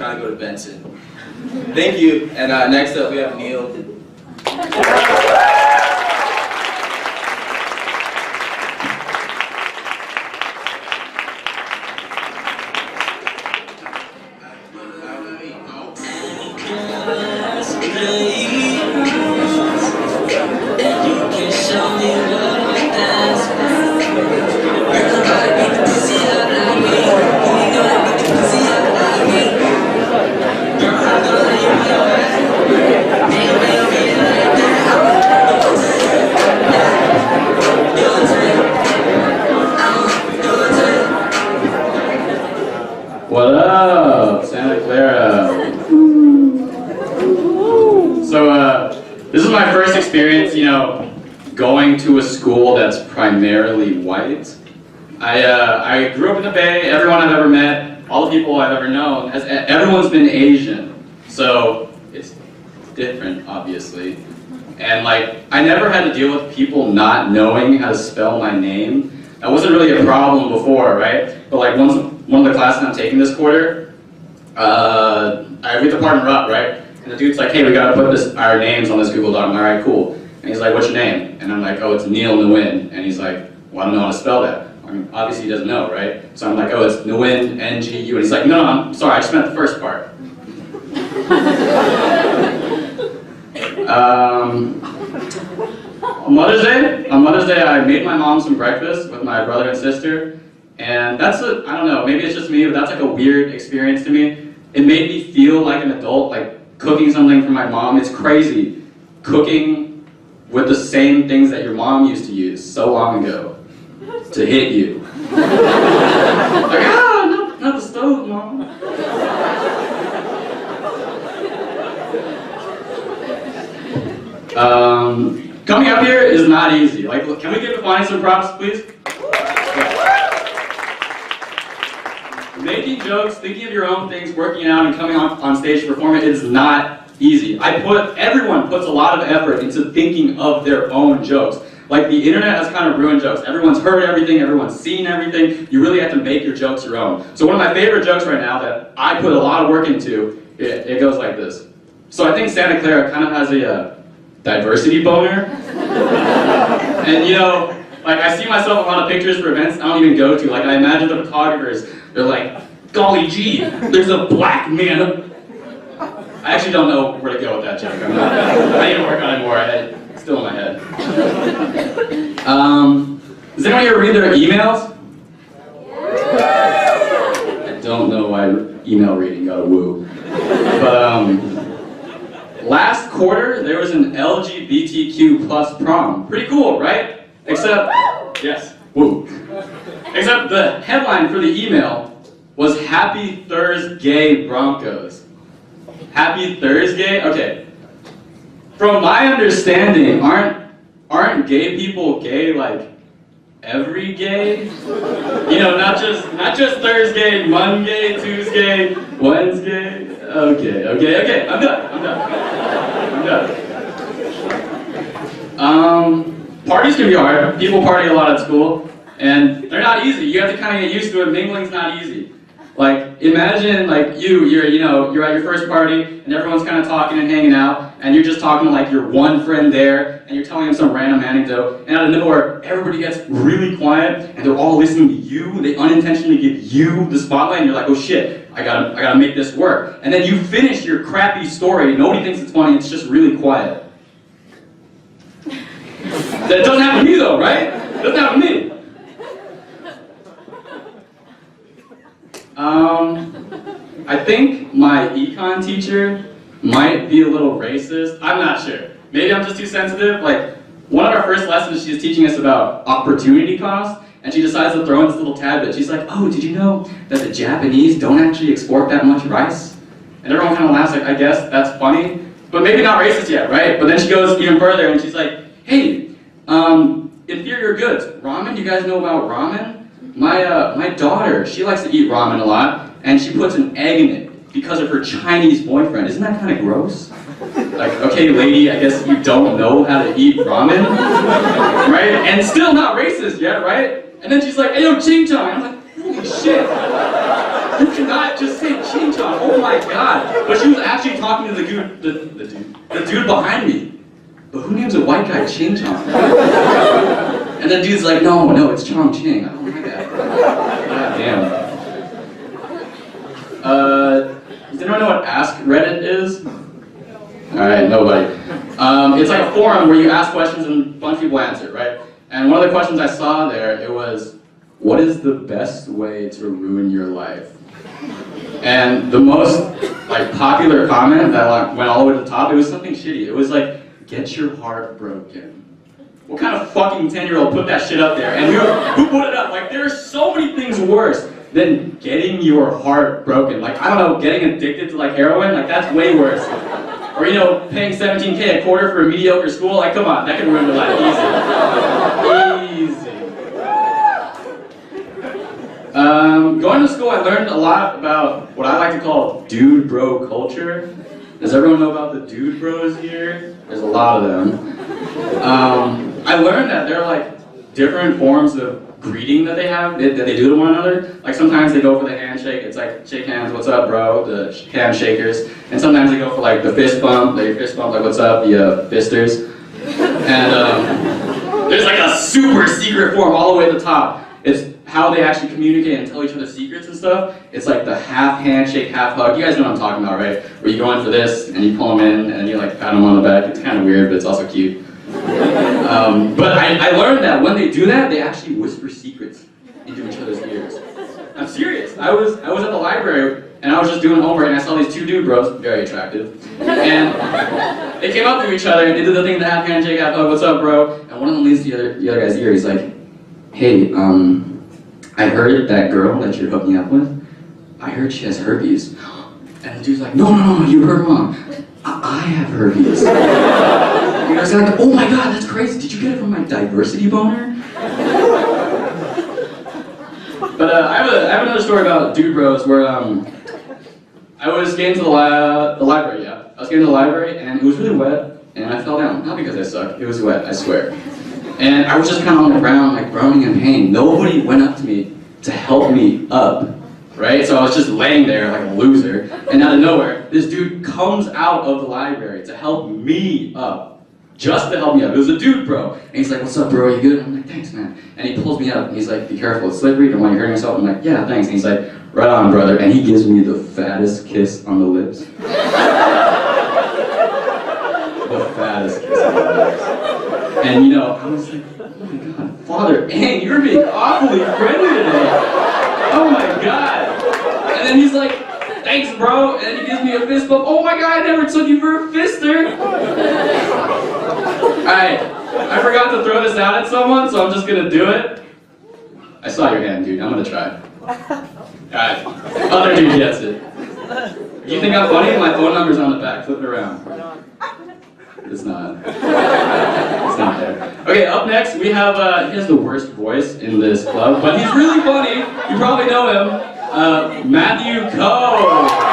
trying to go to Benson. Thank you, and next up we have Neil. What up, Santa Clara? So, this is my first experience, going to a school that's primarily white. I grew up in the Bay. Everyone I've ever met, all the people I've ever known, everyone's been Asian. So, it's different, obviously. And I never had to deal with people not knowing how to spell my name. That wasn't really a problem before, right? But one of the classes I'm taking this quarter, we have to partner up, right? And the dude's like, hey, we gotta put our names on this Google Doc. I'm like, all right, cool. And he's like, what's your name? And I'm like, oh, it's Neil Nguyen. And he's like, well, I don't know how to spell that. I mean, obviously he doesn't know, right? So I'm like, oh, it's Nguyen, N-G-U. And he's like, no, I'm sorry, I just meant the first part. On Mother's Day, I made my mom some breakfast with my brother and sister. And I don't know, maybe it's just me, but that's a weird experience to me. It made me feel like an adult, cooking something for my mom. It's crazy. Cooking with the same things that your mom used to use so long ago to hit you. Not the stove, Mom. Coming up here is not easy. Can we give Ifani some props, please? Making jokes, thinking of your own things, working out, and coming on stage to perform it is not easy. Everyone puts a lot of effort into thinking of their own jokes. The internet has kind of ruined jokes. Everyone's heard everything, everyone's seen everything. You really have to make your jokes your own. So one of my favorite jokes right now that I put a lot of work into, it goes like this. So I think Santa Clara kind of has a diversity boner. And I see myself in a lot of pictures for events I don't even go to. I imagine the photographers, they're like, golly gee, there's a black man. I actually don't know where to go with that joke. I need to work on it more. It's still in my head. Does anyone here read their emails? I don't know why email reading got a woo. But last quarter, there was an LGBTQ plus prom. Pretty cool, right? Except, yes, woo. Except the headline for the email was Happy Thursday Broncos. Happy Thursday? Okay. From my understanding, aren't gay people gay every gay? Not just Thursday, Monday, Tuesday, Wednesday. Okay. I'm done. Parties can be hard. People party a lot at school, and they're not easy. You have to kind of get used to it. Mingling's not easy. Imagine you're at your first party, and everyone's kind of talking and hanging out, and you're just talking to your one friend there, and you're telling them some random anecdote, and out of nowhere, everybody gets really quiet, and they're all listening to you. They unintentionally give you the spotlight, and you're like, oh shit, I gotta make this work. And then you finish your crappy story. Nobody thinks it's funny. It's just really quiet. That doesn't happen to me though, right? It doesn't happen to me. I think my econ teacher might be a little racist. I'm not sure. Maybe I'm just too sensitive. One of our first lessons, she's teaching us about opportunity cost, and she decides to throw in this little tidbit. She's like, oh, did you know that the Japanese don't actually export that much rice? And everyone kind of laughs, I guess that's funny, but maybe not racist yet, right? But then she goes even further, and she's like, hey, inferior goods, ramen, you guys know about ramen? My daughter, she likes to eat ramen a lot, and she puts an egg in it because of her Chinese boyfriend. Isn't that kind of gross? Okay, lady, I guess you don't know how to eat ramen, right? And still not racist yet, right? And then she's like, hey, yo, ching chong. I'm like, holy shit. You cannot not just say ching chong. Oh my god. But she was actually talking to the dude behind me. But who names a white guy ching chong? And the dude's like, no, it's chong ching. I don't like that. God damn. Does anyone know what Ask Reddit is? Alright, nobody. It's like a forum where you ask questions and a bunch of people answer, right? And one of the questions I saw there, it was, what is the best way to ruin your life? And the most popular comment that went all the way to the top, it was something shitty. It was like, get your heart broken. What kind of fucking 10-year-old put that shit up there? And who put it up? Like, there are so many things worse than getting your heart broken. Like, I don't know, getting addicted to heroin, that's way worse. Or, paying $17K a quarter for a mediocre school, come on, that could ruin your life easy. Going to school, I learned a lot about what I like to call dude bro culture. Does everyone know about the dude bros here? There's a lot of them. I learned that there are different forms of greeting that they have, that they do to one another. Sometimes they go for the handshake, it's like, shake hands, what's up bro, the handshakers. And sometimes they go for the fist bump, what's up, the fisters. And there's a super secret form all the way to the top. It's how they actually communicate and tell each other secrets and stuff. It's like the half handshake, half hug. You guys know what I'm talking about, right? Where you go in for this, and you pull them in, and you pat them on the back. It's kind of weird, but it's also cute. But I learned that when they do that, they actually whisper secrets into each other's ears. I'm serious. I was at the library, and I was just doing homework, and I saw these two dude bros, very attractive, and they came up to each other, and they did the thing, the half handshake, half hug, what's up, bro? And one of them leans to the other guy's ear. He's like, hey, I heard that girl that you're hooking up with, I heard she has herpes. And the dude's like, no, you heard wrong. I have herpes. And I was like, oh my god, that's crazy. Did you get it from my diversity boner? But I have another story about dude bros where I was getting to the library, yeah. I was getting to the library and it was really wet and I fell down. Not because I suck, it was wet, I swear. And I was just kind of on the ground, groaning in pain. Nobody went up to me to help me up, right? So I was just laying there like a loser. And out of nowhere, this dude comes out of the library to help me up. Just to help me up. It was a dude bro. And he's like, what's up bro, are you good? I'm like, thanks man. And he pulls me up and he's like, be careful, it's slippery, don't want you hurting yourself. I'm like, yeah, thanks. And he's like, right on brother. And he gives me the fattest kiss on the lips. The fattest kiss on the lips. And I was like, oh my god, Father Ang, you're being awfully friendly today. Oh my god. And then he's like, thanks bro. And then he gives me a fist bump. Oh my god, I never took you for a fister. Alright, I forgot to throw this out at someone, so I'm just gonna do it. I saw your hand, dude. I'm gonna try. Alright, other dude gets it. You think I'm funny? My phone number's on the back. Flip it around. It's not. It's not there. Okay, up next we have, he has the worst voice in this club, but he's really funny. You probably know him. Matthew Coe.